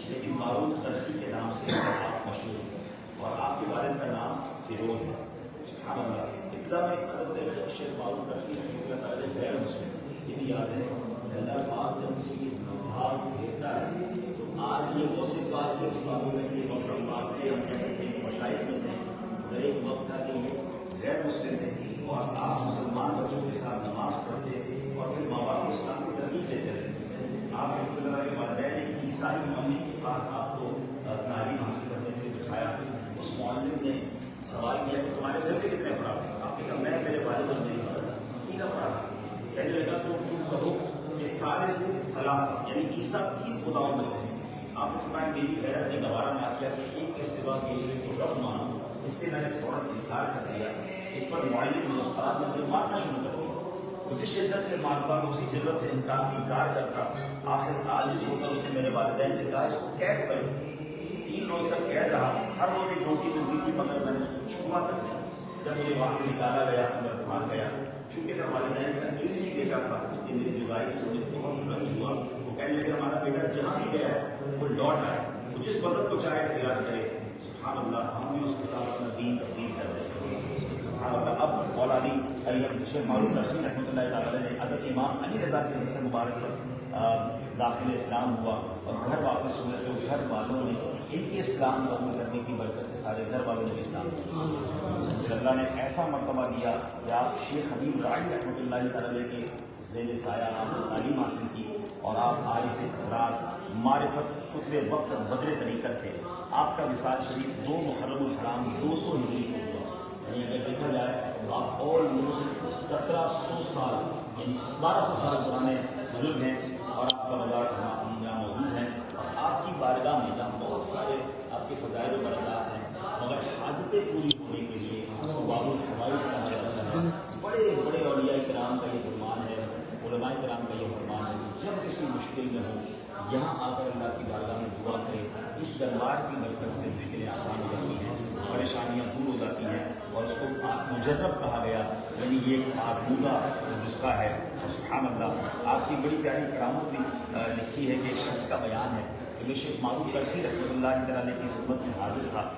لیکن معروف ترقی کے نام سے آپ مشہور ہیں اور آپ کے والد کا نام فیروز ہے. سبحان اللہ. ابتدا میں حضرت شیخ معروف ترقی اللہ تعالیٰ غیر مسلم یہ بھی یاد ہے کہ اللہ پاک جب کسی کی بھاگ بھیجتا ہے تو آج یہ وہ صفات کے اسلاموں میں سے مسلم بات ہے. ہم کہہ سکتے ہیں کہ مشاہد میں سے ایک وقت تھا کہ یہ غیر مسلم تھے اور آپ مسلمان بچوں کے ساتھ نماز پڑھتے اور پھر ماں باپ کو اسلام کی ترغیب دیتے رہتے. آپ کے والدین عیسائی معلم کے پاس آپ کو تعلیم حاصل کرنے کے لیے بٹھایا. اس معلم نے سوال کیا کہ تمہارے گھر کے کتنے افراد ہیں؟ آپ نے کہا میں میرے والد اور میری والدہ 3 افراد. کہنے لگا تو تم کہو کہ ثالث ثلاثہ یعنی عیسیٰ 3 خداؤں میں سے ہیں. آپ نے فرمایا میری غیرت نے گوارا نہ کیا کہ ایک کے سوا دوسرے کو رب مانو. اس لیے میں نے فوراً انکار کر دیا. اس پر معلم نے استاد نے مجھے مارنا شروع کر دیا. جس شدت سے مارتا میں اسی جرت سے انکار کرتا. آخر عاجز ہو کر اس نے میرے والدین سے کہا اس کو قید کرو. 3 روز تک قید رہا. ہر روز ایک روٹی ملتی تھی مگر میں نے اس کو چھپا کر دیا. جب مجھے وہاں سے نکالا گیا میں بھاگ گیا. چونکہ میں والدین کا ایک ہی بیٹا تھا اس لیے میری جدائی سے مجھے بہت رنج ہوا. وہ کہنے لگے ہمارا بیٹا جہاں بھی گیا ہے وہ لوٹ آئے. وہ جس مذہب کو چاہے اختیار کرے. سبحان اللہ. ہم بھی اس کے ساتھ اپنا دین تبدیل کر دیں. سبحان اللہ. اب مولانا علی شیخ معروف ترقی رحمۃ اللہ تعالیٰ نے حضرت امام علی رضا کے رشتہ مبارک پر داخل اسلام ہوا اور گھر واپس ہوئے تو گھر والوں نے ان کے اسلام قبول کرنے کی برکت سے سارے گھر والوں نے اسلام پھر اللہ نے ایسا مرتبہ دیا کہ آپ شیخ حبیب رائی رحمۃ اللہ تعالیٰ کے زیر سایہ آپ تعلیم حاصل کی اور آپ عارف اسرار معرفت قطب وقت بدر طریقت تھے. آپ کا وصال شریف 2 محرم الحرام 200 ہجری کو ہوا. یعنی اگر دیکھا جائے آپ آلموسٹ 1700 سال یعنی 1200 سال پرانے بزرگ ہیں اور آپ کا مزار یہاں موجود ہے. اور آپ کی بارگاہ میں جہاں بہت سارے آپ کے فضائل و برکات ہیں مگر حاجتیں پوری ہونے کے لیے باب الحوائج کہا جاتا ہے. بڑے بڑے اولیاء کرام کا یہ فرمان ہے, علماء کرام کا یہ فرمان ہے کہ جب کسی مشکل میں ہو یہاں آ کر اللہ کی بارگاہ میں دعا کرے. اس دربار کی برکت سے مشکلیں آسان ہو جاتی ہیں, پریشانیاں دور ہو جاتی ہیں اور اس کو مجرب کہا گیا یعنی یہ ایک آزمودہ نسخہ ہے. سبحان اللہ. آپ کی بڑی پیاری کرامت بھی لکھی ہے کہ ایک شخص کا بیان ہے کہ میں شیخ معروف ترقی رحمۃ اللہ تعالیٰ کی خدمت میں حاضر تھا.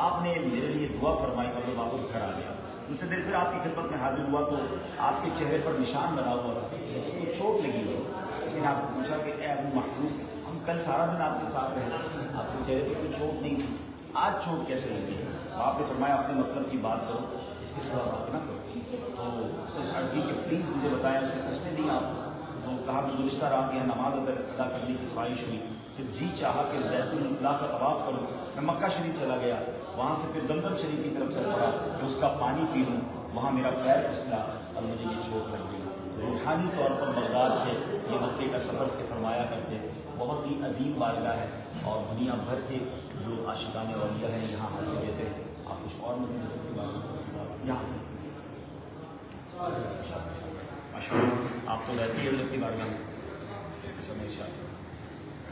آپ نے میرے لیے دعا فرمائی اور میں واپس گھر آ گیا. دوسرے دن پھر آپ کی خدمت میں حاضر ہوا تو آپ کے چہرے پر نشان بنا ہوا تھا جیسے کوئی چوٹ لگی ہو. کسی نے آپ سے پوچھا کہ اے ابو محفوظ ہم کل سارا دن آپ کے ساتھ رہے, آپ کے چہرے پر کوئی چوٹ نہیں تھی, آج چوٹ کیسے لگی؟ آپ نے فرمایا اپنے مطلب کی بات کرو, اس کے سوا بات نہ کرو. تو اس نے عرض کی کہ پلیز مجھے بتائیں. اس نے قسمیں دی آپ کو. تو کہا کہ گزشتہ رات یہاں نماز ادا کرنے کی خواہش ہوئی, پھر جی چاہا کہ بیت اللہ کا طواف کروں. میں مکہ شریف چلا گیا, وہاں سے پھر زمزم شریف کی طرف چل پڑا کہ اس کا پانی پی لوں. وہاں میرا پیر پھسلا اور مجھے یہ چوٹ لگ گئی. روحانی طور پر بغداد سے یہ مکے کا سفر کے فرمایا کرتے. بہت ہی عظیم بارگاہ ہے اور دنیا بھر کے جو عاشقان اولیاء ہیں یہاں حاضر دیتے ہیں. آپ کچھ اور مزید کی بات یہاں آپ کو رہتی ہے اللہ کی بارگاہ میں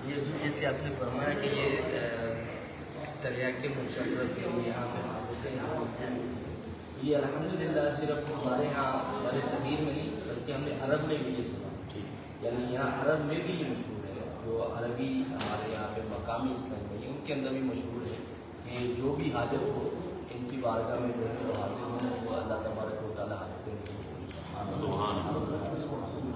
یہ جیسے آپ نے فرمایا کہ یہ دریا کے مشرت یہاں پہ حادثے ہیں, یہ الحمدللہ صرف ہمارے یہاں ہمارے صغیر میں نہیں بلکہ ہم نے عرب میں بھی یہ سنا. یعنی یہاں عرب میں بھی یہ مشہور ہے, جو عربی ہمارے یہاں پہ مقامی اسلام ہے ان کے اندر بھی مشہور ہے کہ جو بھی حاجت ہو ان کی بارگاہ میں جو ہے وہ حاضر ہوں, وہ اللہ تبارک و تعالیٰ حاجتیں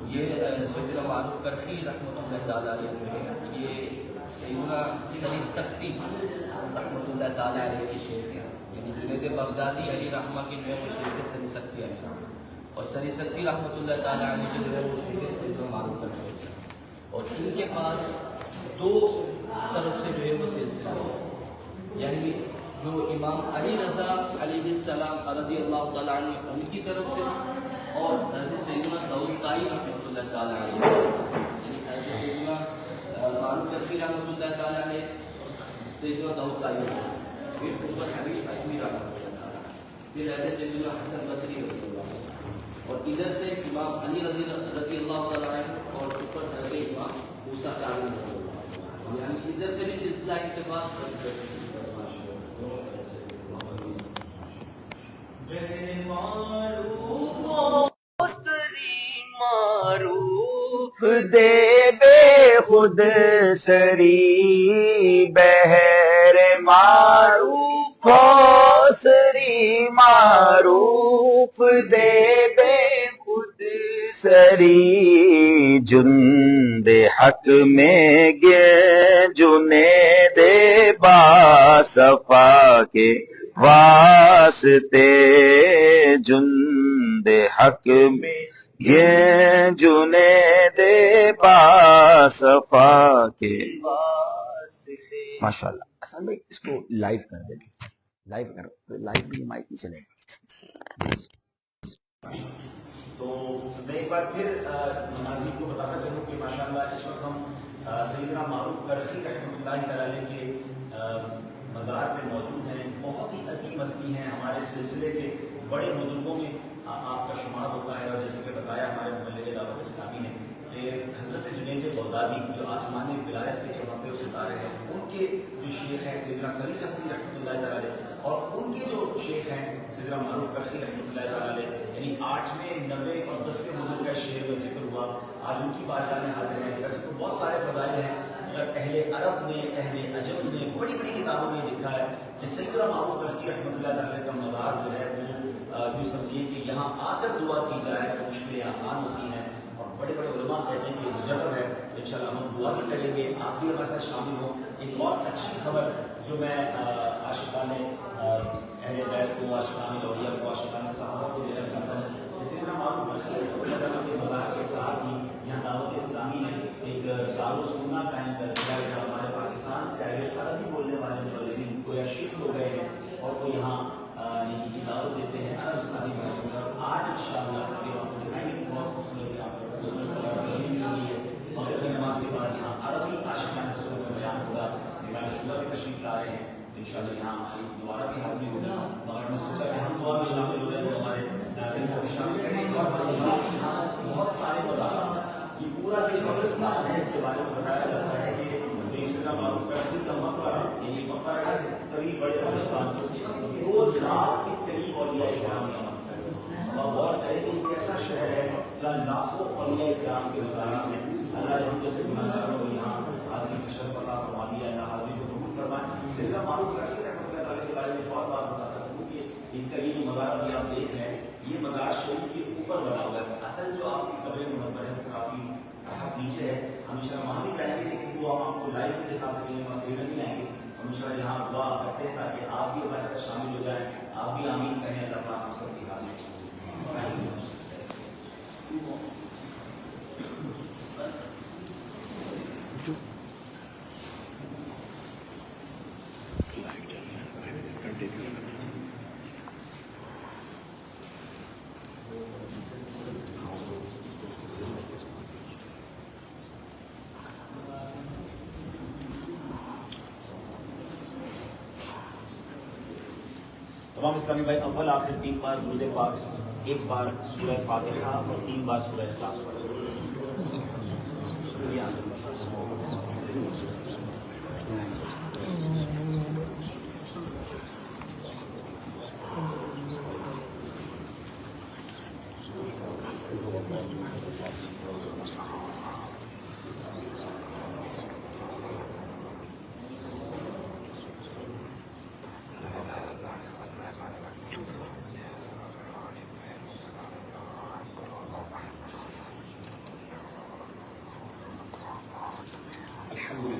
یہ سیدنا معروف کرخی رحمۃ اللہ تعالیٰ علیہ جو ہے یہ سیدنا سری سکتی رحمۃ اللہ تعالیٰ علیہ کے شیخ ہیں. یعنی جنید بغدادی علی رحمہ کے جو ہے وہ شیخ سری سکتی علی رحمہ, اور سری سکتی رحمۃ اللہ تعالیٰ علیہ کے جو ہے وہ شیخ سیدنا معروف کرخی. اور ان کے پاس 2 طرف سے جو ہے وہ سلسلہ ہے. یعنی جو امام علی رضا علیہ السلام رضی اللہ تعالیٰ عنہ ان کی طرف سے, اور حضرت سیدنا داؤد طائی رحمۃ اللہ تعالیٰ علیہ, یعنی حضرت سیدنا معروف کرخی رحمۃ اللہ تعالیٰ علیہ سیدنا داؤد طائی, پھر اس پر حبیب اجمی رحمۃ اللہ تعالیٰ, پھر حضرت سیدنا حسن بصری رضی اللہ, اور ادھر سے امام علی رضی اللہ تعالیٰ عنہ اور اوپر حضرت امام موسیٰ کاظم رضی اللہ, یعنی ادھر سے بھی سلسلہ ان کے پاس معروف دے بے خود سری بہر معروف سری معروف دے بے خود سری جند حق میں گے جنید با صفا کے واسطے جند حق میں یہ جنید با صفا کے واسطے. ماشاءاللہ. اصل میں اس کو لائیو کر دیں، لائیو کرو، لائیو بھی مائک نہیں چلے گا. تو میں ایک بار پھر ناظرین کو بتاتا چلوں کہ ماشاءاللہ اس وقت ہم سیدنا معروف کرخی رحمۃ اللہ تعالی کے مزار پہ موجود ہیں. بہت ہی عظیم ہستی ہیں، ہمارے سلسلے کے بڑے بزرگوں میں آپ کا شمار ہوتا ہے. اور جیسے کہ بتایا ہمارے مبلغ دعوت اسلامی نے کہ حضرت جنید بغدادی جو آسمانی ولایت کے چمکتے ہوئے ستارے ہیں، ان کے جو شیخ ہیں سیدنا سری سختی رحمۃ اللہ تعالی، اور ان کے جو شیخ ہیں سیدنا معروف کرخی رحمۃ اللہ تعالی، یعنی 8ویں 9ویں اور 10ویں بزرگ کا شعر میں ذکر ہوا. آج ان کی بارگاہ میں حاضر ہیں. ویسے تو بہت سارے فضائل ہیں، مگر اہل عرب نے، اہل عجم نے بڑی بڑی کتابوں میں لکھا ہے کہ سیدنا معروف کرخی رحمۃ اللہ تعالی کا مزار جو ہے وہ یوں سمجھیے کہ یہاں آ کر دعا کی جائے تو مشکلیں آسان ہوتی ہیں. اور بڑے بڑے علماء کہتے ہیں کہ یہ مجرب ہے. انشاءاللہ ہم دعا بھی کریں گے، آپ بھی ہمارے ساتھ شامل ہوں. ایک اور اچھی خبر جو میں عاشقان اہل بیت کو، عاشقان اولیاء کو، عاشقان صحابہ کو دینا چاہتا ہوں. سیدنا معروف کرخی رحمۃ اللہ تعالی کے مزار کے ساتھ ہی یہاں دعوت اسلامی نے ایک دارالسنہ قائم کر دیا ہے. ہمارے پاکستان سے آئے عربی بولنے والے مبلغین کوئی شفٹ ہو گئے ہیں اور وہ یہاں نیکی کی دعوت دیتے ہیں عرب اسلامی بھائیوں کا. آج انشاءاللہ یہ آپ کو دکھائیں گے کہ بہت خوبصورت یہاں پر تشریف ہوئی ہے. مغرب کی نماز کے بعد یہاں عربی عاشقان رسول کا بیان ہوگا. نگران شورا بھی تشریف لا رہے ہیں. انشاءاللہ یہاں ہماری دوبارہ بھی حاضری ہوگی. مگر میں سوچا کہ ہم دعا میں شامل ہو جائیں تو ہمارے ناظرین کو بھی شامل کریں. اور یہاں بہت سارے مزارات، یہ پورا جو قبرستان ہے اس کے بارے میں بتایا جاتا ہے کہ سیدنا معروف کرخی کا مقبرہ، یعنی مقبرہ کے قریب بڑے قبرستان کو 2 لاکھ کے قریب اولیاء کرام کا مقبرہ ہے. اور غور کریں کہ ایک ایسا شہر ہے جہاں لاکھوں اولیاء کرام کے مزارات ہیں. اللہ نے ہم جیسے گناہگاروں کو یہاں حاضری کی شرف عطا فرما دیا. اللہ حاضری کو قبول فرمائے. سیدنا معروف کرخی رحمۃ اللہ تعالی کے بارے میں بہت بات بتاتا چلوں کہ ان کا یہ جو مزار ابھی آپ دیکھ رہے ہیں، یہ مزار شریف کے اوپر بنا ہوا ہے. اصل جو آپ کی قبر منور ہے وہ کافی حق نیچے ہے. ہم انشاءاللہ وہاں بھی جائیں گے، لیکن وہ ہم آپ کو لائیو بھی دکھا سکیں گے، مسئلہ نہیں آئیں گے. ہم انشاءاللہ یہاں دعا کرتے ہیں تاکہ آپ بھی ہمارے ساتھ شامل ہو جائیں. آپ بھی آمین کہیں. اللہ پاک ہم سب کی حاضری تمام اسلامی بھائی اول آخر 3 بار درود پاک، 1 بار سورہ فاتحہ اور 3 بار سورہ اخلاص پڑھیں.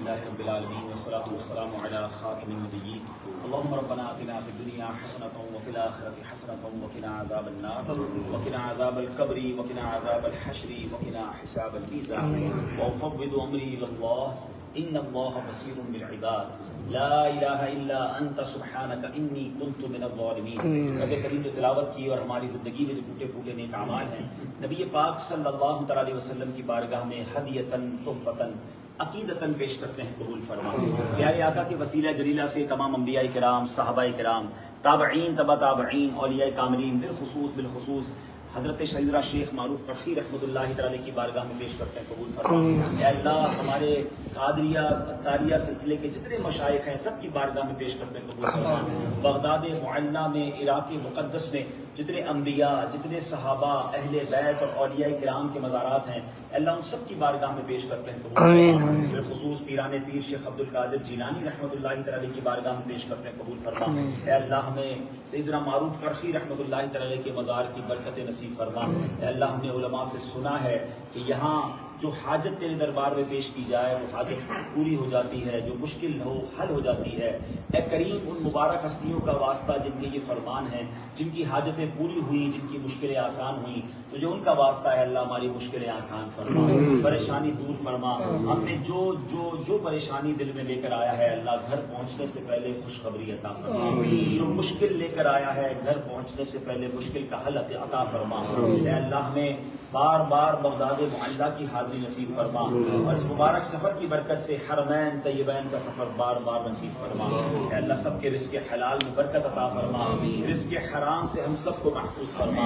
رب العالمین والصلاة والسلام علی خاتم النبیین. اللهم ربنا آتنا فی الدنیا حسنة وفی الآخرة حسنة وقنا عذاب النار وقنا عذاب القبر وقنا عذاب الحشر وقنا حساب الميزان. وافوض امری الی اللہ ان اللہ بصیر بالعباد لا الہ الا انت سبحانک انی کنت من الظالمین. رب کریم جو تلاوت کی اور ہماری زندگی میں جو ٹوٹے پھوٹے نیک اعمال ہیں، نبی پاک صلی اللہ علیہ وسلم کی بارگاہ میں ہدیۃً تحفۃً عقیدتاً پیش کرتے ہیں، قبول فرما. پیارے آقا کے وسیلہ جلیلہ سے تمام انبیاء کرام، صحابہ کرام، تابعین، تبع تابعین، اولیاء کاملین، بالخصوص حضرت سیدنا شیخ معروف کرخی رحمۃ اللہ تعالی کی بارگاہ میں پیش کرتے ہیں، قبول فرما۔ اے اللہ ہمارے قادریہ تاریہ سلسلے کے جتنے مشائخ ہیں سب کی بارگاہ میں پیش کرتے ہیں، قبول فرما۔ بغداد معلیٰ میں، عراق مقدس میں جتنے انبیاء، جتنے صحابہ، اہل بیت اور اولیاء کرام کے مزارات ہیں، اے اللہ ان سب کی بارگاہ میں پیش کرتے ہیں، قبول فرما۔ بالخصوص پیران پیر شیخ عبد القادر جیلانی رحمۃ اللہ تعالی کی بارگاہ میں پیش کرتے ہیں، قبول فرما۔ اے اللہ ہمیں سیدنا معروف کرخی رحمۃ اللہ تعالی کے مزار کی برکت نصیب فرما۔ اے اللہ ہم نے علماء سے سنا ہے کہ یہاں جو حاجت تیرے دربار میں پیش کی جائے وہ حاجت پوری ہو جاتی ہے، جو مشکل ہو حل ہو جاتی ہے۔ اے کریم ان مبارک ہستیوں کا واسطہ جن کے یہ فرمان ہے، جن کی حاجتیں پوری ہوئی، جن کی مشکلیں آسان ہوئیں، تو جو ان کا واسطہ ہے اللہ ہماری مشکلیں آسان فرما، پریشانی دور فرما۔ ہم نے جو پریشانی دل میں لے کر آیا ہے اللہ گھر پہنچنے سے پہلے خوشخبری عطا فرما، جو مشکل لے کر آیا ہے گھر پہنچنے سے پہلے مشکل کا حل عطا فرما۔ اے اللہ ہمیں بار بار بغداد معلیٰ کی حاضری نصیب فرما، اور اس مبارک سفر کی برکت سے حرمین طیبین کا سفر بار بار نصیب فرما۔ اے اللہ سب کے رزق حلال میں برکت عطا فرما، رزق حرام سے ہم سب کو محفوظ فرما۔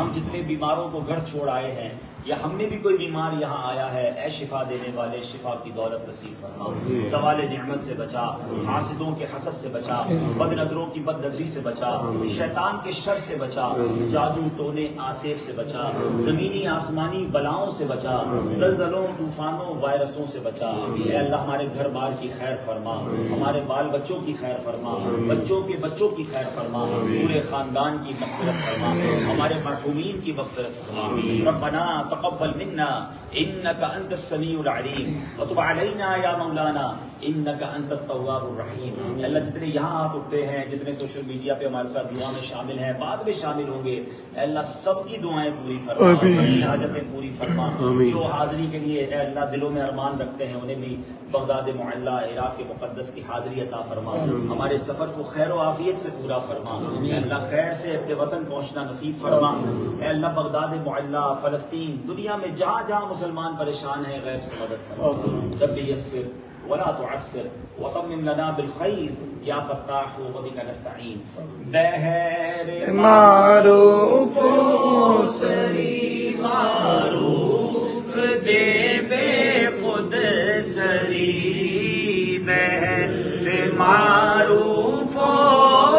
ہم جتنے بیماروں کو گھر چھوڑ آئے ہیں یا ہم میں بھی کوئی بیمار یہاں آیا ہے، اے شفا دینے والے شفا کی دولت نصیب فرما، زوال نعمت سے بچا، حاسدوں کے حسد سے بچا، بد نظروں کی بد نظری سے بچا، شیطان کے شر سے بچا، جادو ٹونے آسیب سے بچا، زمینی آسمانی بلاؤں سے بچا، زلزلوں طوفانوں وائرسوں سے بچا۔ اے اللہ ہمارے گھر بار کی خیر فرما، ہمارے بال بچوں کی خیر فرما، بچوں کے بچوں کی خیر فرما، پورے خاندان کی مغفرت فرما، ہمارے مرحومین کی مغفرت فرما۔ ربنا تقبل منا انك انت السميع العليم وتب علينا يا مولانا انك انت التواب الرحيم۔ اللہ جتنے یہاں ہاتھ اٹھتے ہیں، جتنے سوشل میڈیا پہ ہمارے ساتھ دعا میں شامل ہیں، بعد میں شامل ہوں گے، اے اللہ سب کی دعائیں پوری فرما، سب کی حاجتیں پوری فرما۔ جو حاضری کے لیے اے اللہ دلوں میں ارمان رکھتے ہیں انہیں بھی بغداد معلیٰ عراق مقدس کی حاضری عطا فرما، ہمارے سفر کو خیر و عافیت سے پورا فرما، اے اللہ خیر سے اپنے وطن پہنچنا نصیب فرما۔ اے اللہ بغداد معلیٰ، فلسطین، دنیا میں جہاں جہاں مسلمان پریشان ہیں غیب سے مدد فرما۔ رب یسر ولا تعسر وتمم لنا بالخیر یا فتاح وبک نستعین۔ بہر معروف سری معروف دے بے خود سری، بہر معروف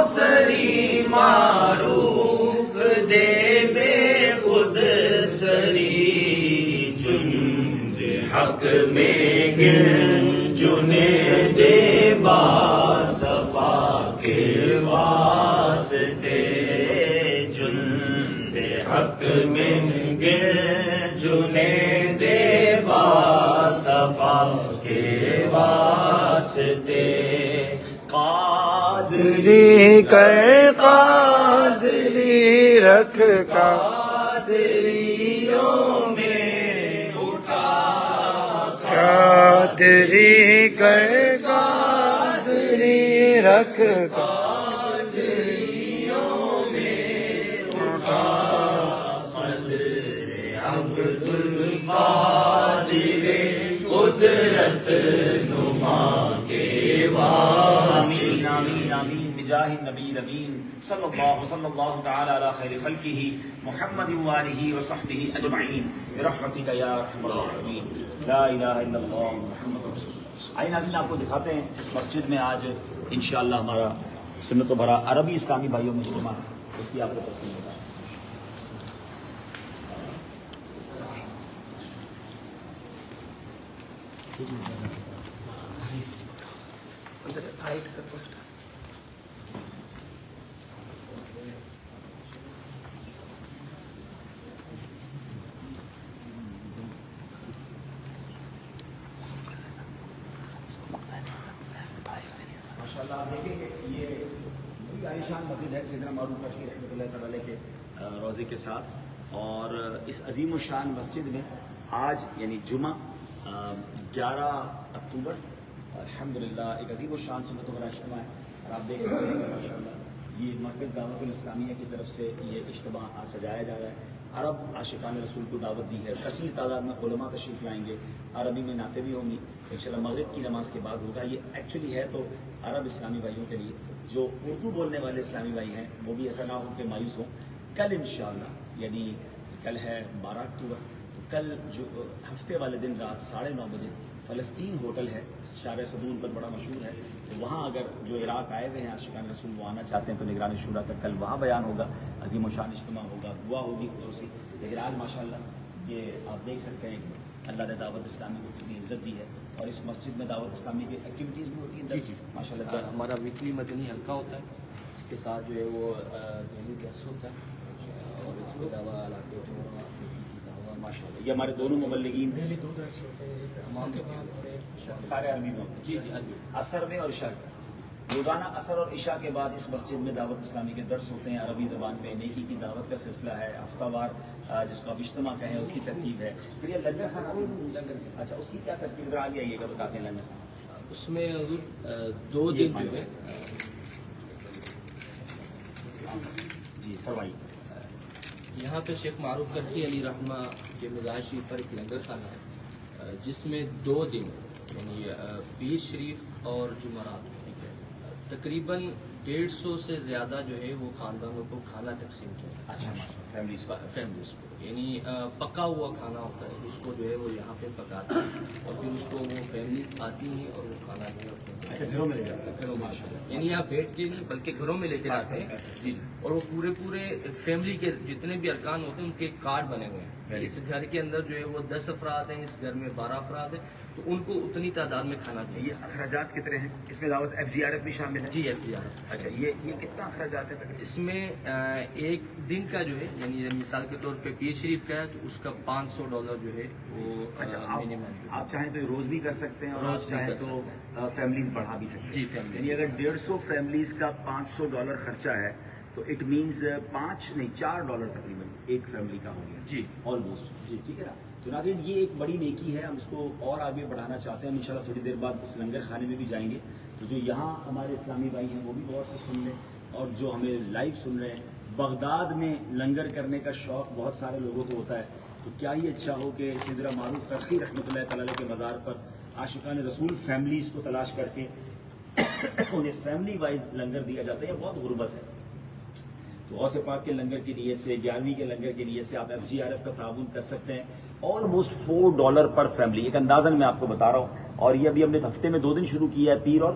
سری معروف دے بے خود سری، جند حق میں گنجنے دے با صفا کے واسطے، جند حق میں گنجنے دے با صفا کے واسطے، قادری کر قادری رکھ قادریوں میں اٹھا، قادری کر قادری رکھ قادریوں میں اٹھا، قدر عبد القادر قدرت نما کے واسطے۔ آمین آمین بجاہ النبی الامین صلی اللہ تعالی علی خیر خلقہ محمد وآلہ وصحبہ اجمعین برحمتک یا ارحم الراحمین، لا الہ الا اللہ محمد رسول اللہ۔ آئیے ناظرین آپ کو دکھاتے ہیں اس مسجد میں آج انشاءاللہ ہمارا سنت و بھرا عربی اسلامی بھائیوں میں اجتماع، اس کی آپ کو تفصیل بتائیں۔ ماشاءاللہ آپ دیکھیں کہ یہ بڑی عالیشان مسجد ہے سیدنا معروف کرخی رحمۃ اللہ تعالی کے روضے کے ساتھ، اور اس عظیم الشان مسجد میں آج یعنی جمعہ 11 اکتوبر الحمدللہ ایک عظیم الشان سنت و بھرا اجتماع ہے، اور آپ دیکھ سکتے ہیں کہ ماشاءاللہ یہ مرکز دعوت الاسلامیہ کی طرف سے یہ اجتماع سجایا جا رہا ہے۔ عرب عاشقان رسول کو دعوت دی ہے، کثیر تعداد میں علماء تشریف لائیں گے، عربی میں نعتیں بھی ہوں گی، انشاءاللہ مغرب کی نماز کے بعد ہوگا۔ یہ ایکچولی ہے تو عرب اسلامی بھائیوں کے لیے، جو اردو بولنے والے اسلامی بھائی ہیں وہ بھی ایسا نہ ہو کہ مایوس ہوں۔ کل انشاءاللہ یعنی کل ہے 12 اکتوبر، تو کل جو ہفتے والے دن رات 9:30 بجے فلسطین ہوٹل ہے شارع صدون پر بڑا مشہور ہے، تو وہاں اگر جو عراق آئے ہوئے ہیں عاشقان رسول وہ آنا چاہتے ہیں تو نگران شورا کا کل وہاں بیان ہوگا، عظیم و شان اجتماع ہوگا، دعا ہوگی خصوصی۔ لیکن آج ماشاءاللہ یہ آپ دیکھ سکتے ہیں کہ اللہ نے دعوت اسلامی کو کتنی عزت دی ہے، اور اس مسجد میں دعوت اسلامی کی ایکٹیویٹیز بھی ہوتی ہیں۔ جی ماشاء اللہ ہمارا ویکلی مدنی حلقہ ہوتا ہے، اس کے ساتھ جو ہے وہ دہلی درس ہوتا ہے، اور اس کے علاوہ علاقے ماشاء اللہ یہ ہمارے دونوں مبلغین ڈیلی 2 درس ہوتے ہیں، ایک عصر کے بعد اور ایک سارے عربی میں، جی عربی عصر میں اور عشاء میں، روزانہ عصر اور عشاء کے بعد اس مسجد میں دعوت اسلامی کے درس ہوتے ہیں عربی زبان میں، نیکی کی دعوت کا سلسلہ ہے، ہفتہ وار جس کو آپ اجتماع کہیں اس کی ترتیب ہے۔ پھر یہ لنگر خانہ بھی لنگر، اچھا اس کی کیا ترتیب ذرا آگے آئیے گا بتاتے ہیں لنگر۔ اس میں حضور 2 دن جو ہے جی فرمائیے۔ یہاں پہ شیخ معروف کرخی علی رحمہ کے مزار شریف پر ایک لنگر خانہ ہے، جس میں 2 دن یعنی پیر شریف اور جمعرات تقریباً 150 سے زیادہ جو ہے وہ خاندانوں کو کھانا تقسیم کیا۔ اچھا فیملیز کا، فیملیز کو یعنی پکا ہوا کھانا ہوتا ہے جس کو جو ہے وہ یہاں پہ پکاتے ہیں، اور پھر اس کو وہ فیملی آتی ہے اور وہ کھانا جو ہے اچھا گھروں میں لے جاتے ہیں، گھروں میں، یعنی یہاں بیٹھ کے نہیں بلکہ گھروں میں لے کے جاتے ہیں جی، اور وہ پورے فیملی کے جتنے بھی ارکان ہوتے ہیں ان کے کارڈ بنے ہوئے ہیں، اس گھر کے اندر جو ہے وہ 10 افراد ہیں، اس گھر میں 12 افراد ہیں، تو ان کو اتنی تعداد میں کھانا چاہیے۔ یہ اخراجات کتنے ہیں اس میں؟ دعوت FGRF بھی شامل ہے؟ جی FGR۔ اچھا یہ کتنا اخراجات ہے تقریباً؟ اس میں ایک دن کا جو ہے یعنی مثال کے طور پہ پیر شریف کا ہے تو اس کا $500 جو ہے وہ اچھا منیمم۔ آپ چاہیں تو روز بھی کر سکتے ہیں اور روز آپ بھی چاہیں کر تو فیملیز بڑھا بھی سکتے ہیں۔ جی، فیملیز۔ یعنی اگر 150 فیملیز کا $500 خرچہ ہے تو اٹ مینز $4 تقریباً ایک فیملی کا ہو گیا جی آلموسٹ۔ جی ٹھیک ہے نا۔ تو ناظرین یہ ایک بڑی نیکی ہے، ہم اس کو اور آگے بڑھانا چاہتے ہیں، ہم انشاءاللہ تھوڑی دیر بعد اس لنگر خانے میں بھی جائیں گے، تو جو یہاں ہمارے اسلامی بھائی ہیں وہ بھی غور سے سن لیں، اور جو ہمیں لائیو سن رہے ہیں، بغداد میں لنگر کرنے کا شوق بہت سارے لوگوں کو ہوتا ہے، تو کیا ہی اچھا ہو کہ سیدنا معروف کرخی رحمۃ اللہ تعالی کے مزار پر عاشقان رسول فیملیز کو تلاش کر کے انہیں فیملی وائز لنگر دیا جاتا ہے، یہ بہت غربت ہے۔ تو غوث پاک کے لنگر کی نیت سے، 11ویں کے لنگر کی نیت سے آپ FGRF کا تعاون کر سکتے ہیں، آلموسٹ $4 پر فیملی، ایک اندازاً میں آپ کو بتا رہا ہوں، اور یہ ابھی ہم نے ہفتے میں 2 دن شروع کیا ہے، پیر اور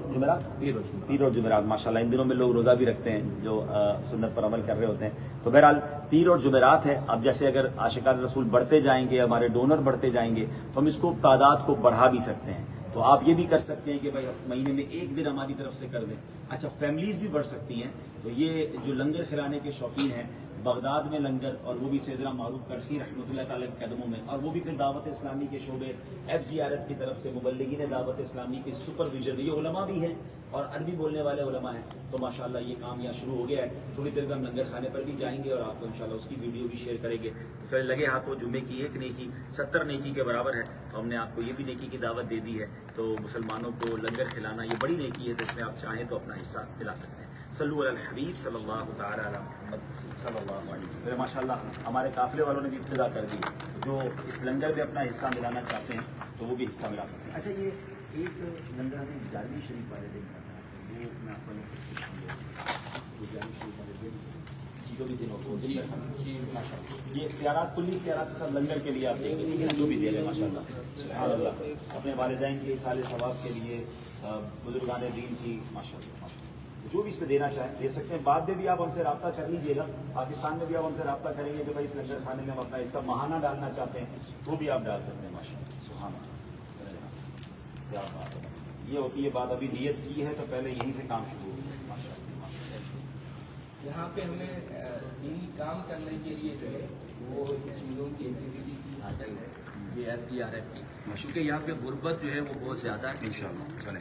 جمعرات۔ ماشاءاللہ ان دنوں میں لوگ روزہ بھی رکھتے ہیں جو سنت پر عمل کر رہے ہوتے ہیں، تو بہرحال پیر اور جمعرات ہے۔ اب جیسے اگر عاشقان رسول بڑھتے جائیں گے، ہمارے ڈونر بڑھتے جائیں گے، تو ہم اس کو تعداد کو بڑھا بھی سکتے ہیں، تو آپ یہ بھی کر سکتے ہیں کہ بھائی مہینے میں 1 دن ہماری طرف سے کر دیں۔ اچھا فیملیز بھی بڑھ سکتی ہیں، تو یہ جو لنگر کھلانے کے شوقین ہیں، بغداد میں لنگر، اور وہ بھی سیدنا معروف کرخی رحمۃ اللہ تعالی کے قدموں میں، اور وہ بھی پھر دعوت اسلامی کے شعبے FGRF کی طرف سے مبلغین دعوت اسلامی کی سپرویژن، یہ علماء بھی ہیں اور عربی بولنے والے علماء ہیں، تو ماشاءاللہ یہ کام یہاں شروع ہو گیا ہے۔ تھوڑی دیر میں ہم لنگر خانے پر بھی جائیں گے اور آپ کو انشاءاللہ اس کی ویڈیو بھی شیئر کریں گے۔ تو چلے لگے ہاتھوں، جمعے کی 1 نیکی 70 نیکی کے برابر ہے، تو ہم نے آپ کو یہ بھی نیکی کی دعوت دے دی ہے، تو مسلمانوں کو لنگر کھلانا یہ بڑی نیکی ہے، تو اس میں آپ چاہیں تو اپنا حصہ دلا سکتے ہیں۔ صلو علی الحبیب صلی اللہ تعالی علی محمد صلی اللہ علیہ وسلم۔ ماشاءاللہ ہمارے قافلے والوں نے بھی ابتدا کر دی، جو اس لنگر میں اپنا حصہ ملانا چاہتے ہیں تو وہ بھی حصہ ملا سکتے ہیں۔ اچھا یہ ایک لنگر ہمیں 11ویں شریف والے دن کرنا ہے، وہ میں آپ کو جو بھی دن ہو یہ اختیارات، کلی اختیارات کے ساتھ لنگر کے لیے آپ دیں گے، جو بھی دے رہے ہیں ماشاءاللہ سبحان اللہ، اپنے والدین کے سال ثواب کے لیے، بزرگان دین کی ماشاءاللہ جو بھی اس میں دینا چاہیں دے سکتے ہیں۔ بعد میں بھی آپ ہم سے رابطہ کر لیجیے گا، پاکستان میں بھی آپ ہم سے رابطہ کریں گے کہ بھائی اس لنگر خانے میں ہم اپنا حصہ ماہانہ ڈالنا چاہتے ہیں تو بھی آپ ڈال سکتے ہیں ماشاءاللہ سبحان اللہ۔ کیا بات ہے، یہ ہوتی ہے بات، ابھی نیت کی ہے تو پہلے یہیں سے کام شروع ہوگا ماشاءاللہ۔ یہاں پہ ہمیں دینی کام کرنے کے لیے جو ہے وہ چیزوں کی ایکٹیویٹی کی حاصل ہے یہ FGRF کی، کیونکہ یہاں پہ غربت جو ہے وہ بہت زیادہ ہے۔ انشاءاللہ چلیں،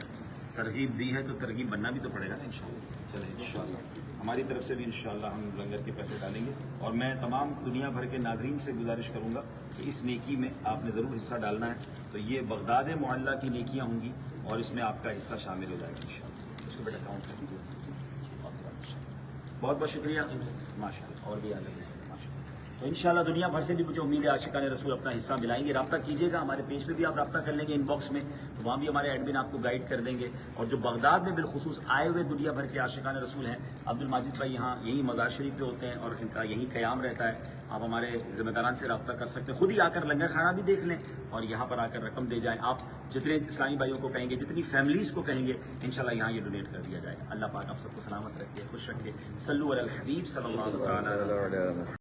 ترغیب دی ہے تو ترغیب بننا بھی تو پڑے گا نا انشاءاللہ۔ چلیں انشاءاللہ ہماری طرف سے بھی انشاءاللہ ہم لنگر کے پیسے ڈالیں گے، اور میں تمام دنیا بھر کے ناظرین سے گزارش کروں گا کہ اس نیکی میں آپ نے ضرور حصہ ڈالنا ہے، تو یہ بغداد معلّہ کی نیکیاں ہوں گی اور اس میں آپ کا حصہ شامل ہو جائے گا انشاءاللہ۔ اس کو بیٹا کاؤنٹ کر دیجیے۔ بہت بہت شکریہ، ماشاءاللہ، اور بھی آگے ماشاءاللہ۔ تو انشاءاللہ دنیا بھر سے بھی مجھے امید ہے عاشقان رسول اپنا حصہ ملائیں گے. رابطہ کیجیے گا, ہمارے پیج پہ بھی آپ رابطہ کر لیں گے ان باکس میں, تو وہاں بھی ہمارے ایڈمن آپ کو گائیڈ کر دیں گے. اور جو بغداد میں بالخصوص آئے ہوئے دنیا بھر کے عاشقان رسول ہیں, عبد الماجد بھائی یہاں یہی مزار شریف پہ ہوتے ہیں اور ان کا یہی قیام رہتا ہے. آپ ہمارے ذمہ داران سے رابطہ کر سکتے ہیں, خود ہی آ کر لنگر کھانا بھی دیکھ لیں اور یہاں پر آ کر رقم دے جائیں. آپ جتنے اسلامی بھائیوں کو کہیں گے, جتنی فیملیز کو کہیں گے, انشاءاللہ یہاں یہ ڈونیٹ کر دیا جائے گا. اللہ پاک آپ سب کو سلامت رکھے, خوش رکھے. صلو علی الحبیب صلی اللہ علیہ وسلم.